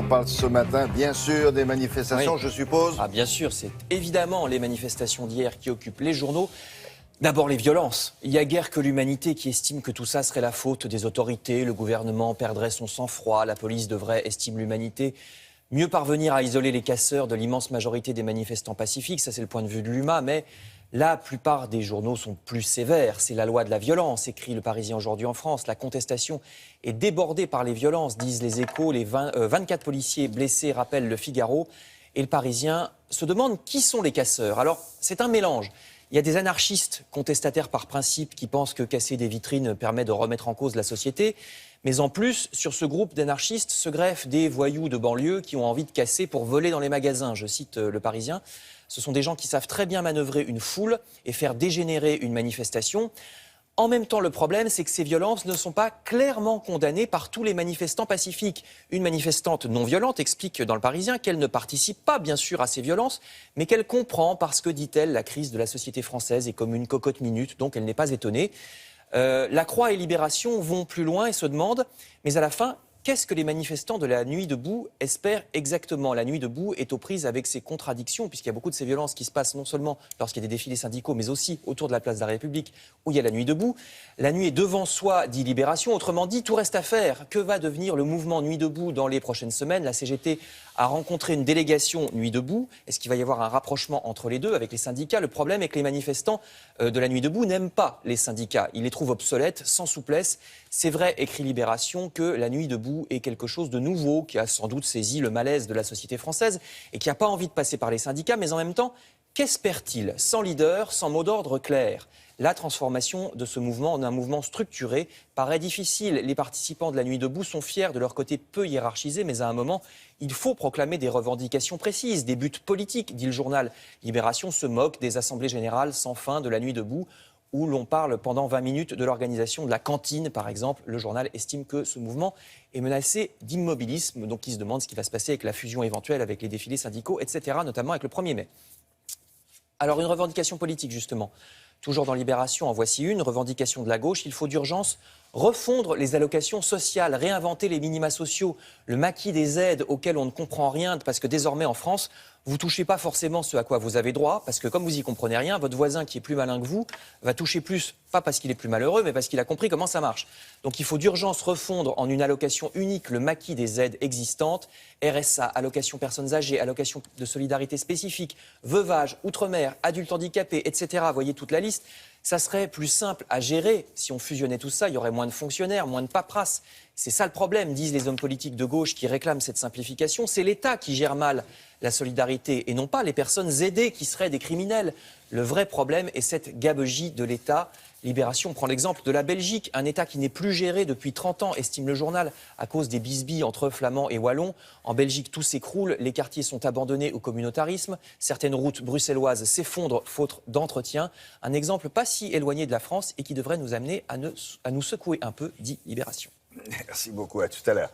parle ce matin, bien sûr, des manifestations, Oui. je suppose. Ah, bien sûr, c'est évidemment les manifestations d'hier qui occupent les journaux. D'abord les violences. Il n'y a guère que l'humanité qui estime que tout ça serait la faute des autorités, le gouvernement perdrait son sang-froid, la police devrait, estime l'humanité, mieux parvenir à isoler les casseurs de l'immense majorité des manifestants pacifiques, ça c'est le point de vue de l'UMA, mais la plupart des journaux sont plus sévères. C'est la loi de la violence, écrit le Parisien aujourd'hui en France. La contestation est débordée par les violences, disent les Échos. Les 24 policiers blessés rappellent le Figaro. Et le Parisien se demande qui sont les casseurs. Alors, c'est un mélange. Il y a des anarchistes contestataires par principe qui pensent que casser des vitrines permet de remettre en cause la société. Mais en plus, sur ce groupe d'anarchistes se greffent des voyous de banlieue qui ont envie de casser pour voler dans les magasins. Je cite le Parisien. Ce sont des gens qui savent très bien manœuvrer une foule et faire dégénérer une manifestation. En même temps, le problème, c'est que ces violences ne sont pas clairement condamnées par tous les manifestants pacifiques. Une manifestante non violente explique dans le Parisien qu'elle ne participe pas, bien sûr, à ces violences, mais qu'elle comprend parce que, dit-elle, la crise de la société française est comme une cocotte minute, donc elle n'est pas étonnée. La Croix et Libération vont plus loin et se demandent, mais à la fin, qu'est-ce que les manifestants de la Nuit debout espèrent exactement? La Nuit debout est aux prises avec ses contradictions, puisqu'il y a beaucoup de ces violences qui se passent non seulement lorsqu'il y a des défilés syndicaux, mais aussi autour de la place de la République, où il y a la Nuit debout. La nuit est devant soi, dit Libération. Autrement dit, tout reste à faire. Que va devenir le mouvement Nuit debout dans les prochaines semaines? La CGT a rencontré une délégation Nuit debout. Est-ce qu'il va y avoir un rapprochement entre les deux avec les syndicats? Le problème est que les manifestants de la Nuit debout n'aiment pas les syndicats. Ils les trouvent obsolètes, sans souplesse. C'est vrai, écrit Libération, que la Nuit debout est quelque chose de nouveau qui a sans doute saisi le malaise de la société française et qui n'a pas envie de passer par les syndicats. Mais en même temps, qu'espère-t-il? Sans leader, sans mot d'ordre clair. La transformation de ce mouvement en un mouvement structuré paraît difficile. Les participants de la Nuit debout sont fiers de leur côté peu hiérarchisé, mais à un moment, il faut proclamer des revendications précises, des buts politiques, dit le journal. Libération se moque des assemblées générales sans fin de la Nuit debout, où l'on parle pendant 20 minutes de l'organisation de la cantine, par exemple. Le journal estime que ce mouvement est menacé d'immobilisme, donc il se demande ce qui va se passer avec la fusion éventuelle avec les défilés syndicaux, etc., notamment avec le 1er mai. Alors une revendication politique, justement. Toujours dans Libération, en voici une, revendication de la gauche. Il faut d'urgence refondre les allocations sociales, réinventer les minima sociaux, le maquis des aides auxquelles on ne comprend rien, parce que désormais en France, vous ne touchez pas forcément ce à quoi vous avez droit, parce que comme vous n'y comprenez rien, votre voisin qui est plus malin que vous va toucher plus, pas parce qu'il est plus malheureux, mais parce qu'il a compris comment ça marche. Donc il faut d'urgence refondre en une allocation unique le maquis des aides existantes, RSA, allocation personnes âgées, allocation de solidarité spécifique, veuvage, outre-mer, adultes handicapés, etc. Voyez toute la liste. Ça serait plus simple à gérer si on fusionnait tout ça. Il y aurait moins de fonctionnaires, moins de paperasse. C'est ça le problème, disent les hommes politiques de gauche qui réclament cette simplification. C'est l'État qui gère mal la solidarité et non pas les personnes aidées qui seraient des criminels. Le vrai problème est cette gabegie de l'État. Libération prend l'exemple de la Belgique, un État qui n'est plus géré depuis 30 ans, estime le journal, à cause des bisbilles entre Flamands et Wallons. En Belgique, tout s'écroule, les quartiers sont abandonnés au communautarisme, certaines routes bruxelloises s'effondrent faute d'entretien. Un exemple pas si éloigné de la France et qui devrait nous amener à nous secouer un peu, dit Libération. Merci beaucoup, à tout à l'heure.